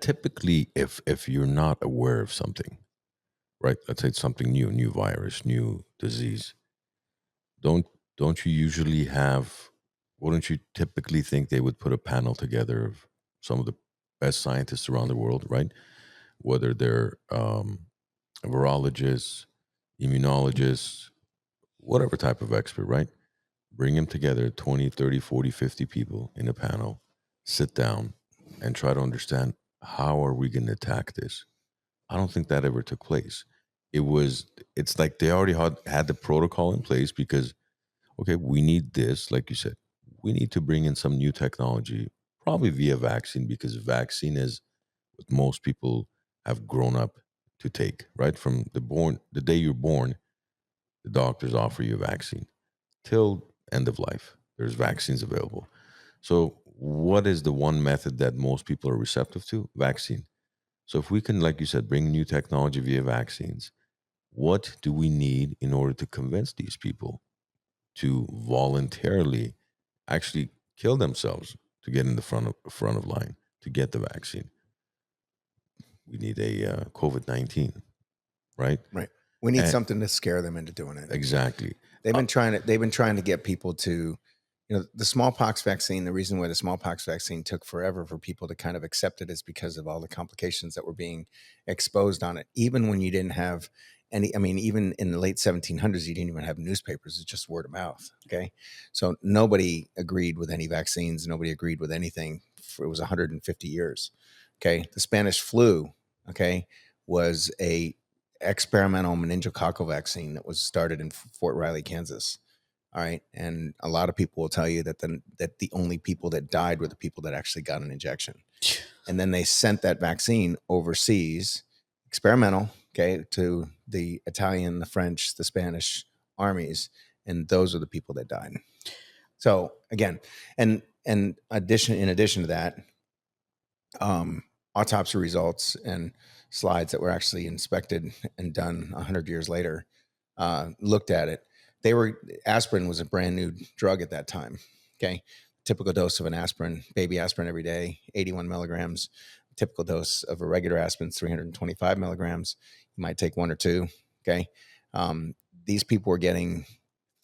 typically, if you're not aware of something, right? Let's say it's something new virus, new disease. Don't don't you usually have? Wouldn't you typically think they would put a panel together of some of the best scientists around the world, right? Whether they're virologists, immunologists, whatever type of expert, right? Bring them together, 20, 30, 40, 50 people in a panel, sit down and try to understand how are we going to attack this? I don't think that ever took place. It's like they already had the protocol in place because, okay, we need this, like you said, we need to bring in some new technology, probably via vaccine, because vaccine is what most people have grown up to take, right? From the day you're born, the doctors offer you a vaccine till end of life. There's vaccines available. So, what is the one method that most people are receptive to? Vaccine. So, if we can, like you said, bring new technology via vaccines, what do we need in order to convince these people to voluntarily actually kill themselves to get in the front of line to get the vaccine? We need a COVID-19, right? Right. We need And something to scare them into doing it. exactly. They've Uh, been trying to get people to, the smallpox vaccine. The reason why the smallpox vaccine took forever for people to kind of accept it is because of all the complications that were being exposed on it. Even when you didn't have any, I mean, even in the late 1700s, you didn't even have newspapers. It's just word of mouth. Okay, so nobody agreed with any vaccines. Nobody agreed with anything. It was 150 years. Okay, the Spanish flu. Okay, was a experimental meningococcal vaccine that was started in Fort Riley, Kansas. All right, and a lot of people will tell you that the only people that died were the people that actually got an injection, and then they sent that vaccine overseas, experimental, okay, to the Italian, the French, the Spanish armies, and those are the people that died. So again, and in addition to that, um, autopsy results and slides that were actually inspected and done 100 years later looked at it. Aspirin was a brand new drug at that time. Okay, typical dose of an aspirin, baby aspirin every day, 81 milligrams. Typical dose of a regular aspirin, 325 milligrams. You might take one or two. Okay, these people were getting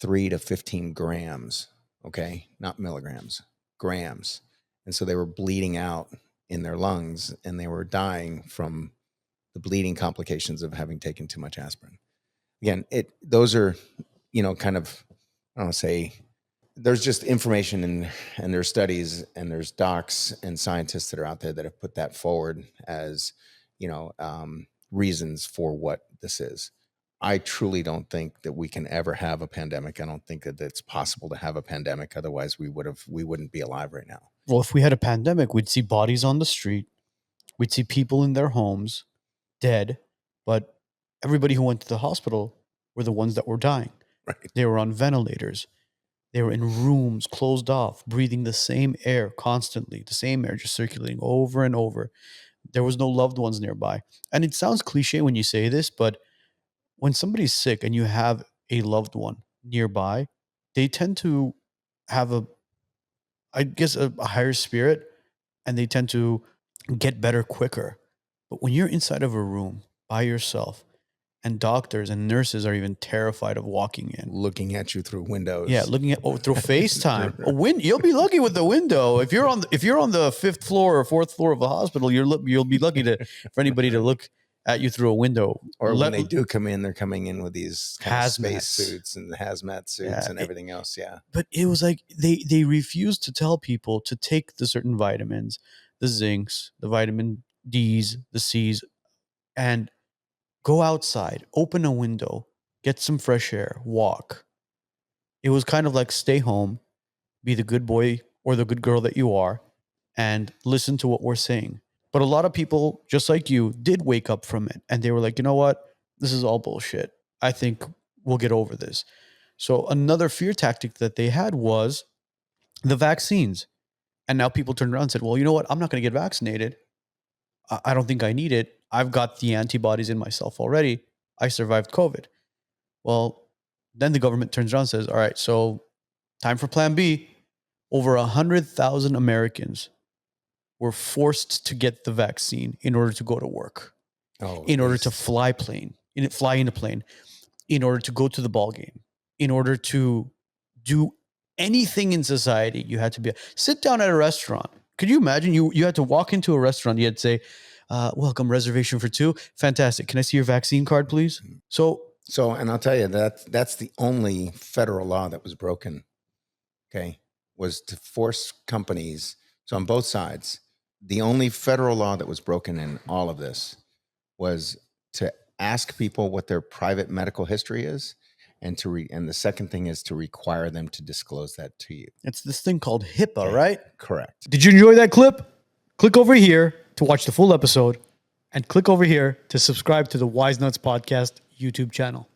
3 to 15 grams. Okay, not milligrams, grams, and so they were bleeding out in their lungs and they were dying from the bleeding complications of having taken too much aspirin. Again, those are, kind of, I don't say, there's just information and there's studies and there's docs and scientists that are out there that have put that forward as, reasons for what this is. I truly don't think that we can ever have a pandemic. I don't think that it's possible to have a pandemic. Otherwise, we wouldn't be alive right now. Well, if we had a pandemic, we'd see bodies on the street. We'd see people in their homes dead, but everybody who went to the hospital were the ones that were dying. Right. They were on ventilators. They were in rooms closed off, breathing the same air constantly, the same air just circulating over and over. There was no loved ones nearby. And it sounds cliche when you say this, but when somebody's sick and you have a loved one nearby, they tend to have a higher spirit, and they tend to get better quicker. But when you're inside of a room by yourself, and doctors and nurses are even terrified of walking in, Looking at you through windows. yeah, looking at through FaceTime, you'll be lucky with the window. If you're on the fifth floor or fourth floor of a hospital, you'll be lucky for anybody to look at you through a window. Or when they do come in, they're coming in with these kind of space suits and the hazmat suits and everything else. Yeah. But it was like they refused to tell people to take the certain vitamins, the zincs, the vitamin D's, the C's, and go outside, open a window, get some fresh air, walk. It was kind of like stay home, be the good boy or the good girl that you are, and listen to what we're saying. But a lot of people, just like you, did wake up from it and they were like, you know what? This is all bullshit. I think we'll get over this. So another fear tactic that they had was the vaccines. And now people turned around and said, well, you know what? I'm not going to get vaccinated. I don't think I need it. I've got the antibodies in myself already. I survived COVID. Well, then the government turns around and says, all right, so time for plan B. Over 100,000 Americans were forced to get the vaccine in order to go to work, Oh, in order to these- fly in a plane, in order to go to the ball game, in order to do anything in society. You had to sit down at a restaurant. Could you imagine you had to walk into a restaurant, you had to say, welcome, reservation for 2. Fantastic. Can I see your vaccine card, please? So and I'll tell you that's the only federal law that was broken. Okay, was to force companies. So on both sides, the only federal law that was broken in all of this was to ask people what their private medical history is, and and the second thing is to require them to disclose that to you. it's this thing called HIPAA, Okay. right? Correct. Did you enjoy that clip? Click over here to watch the full episode and click over here to subscribe to the WiseNuts podcast YouTube channel.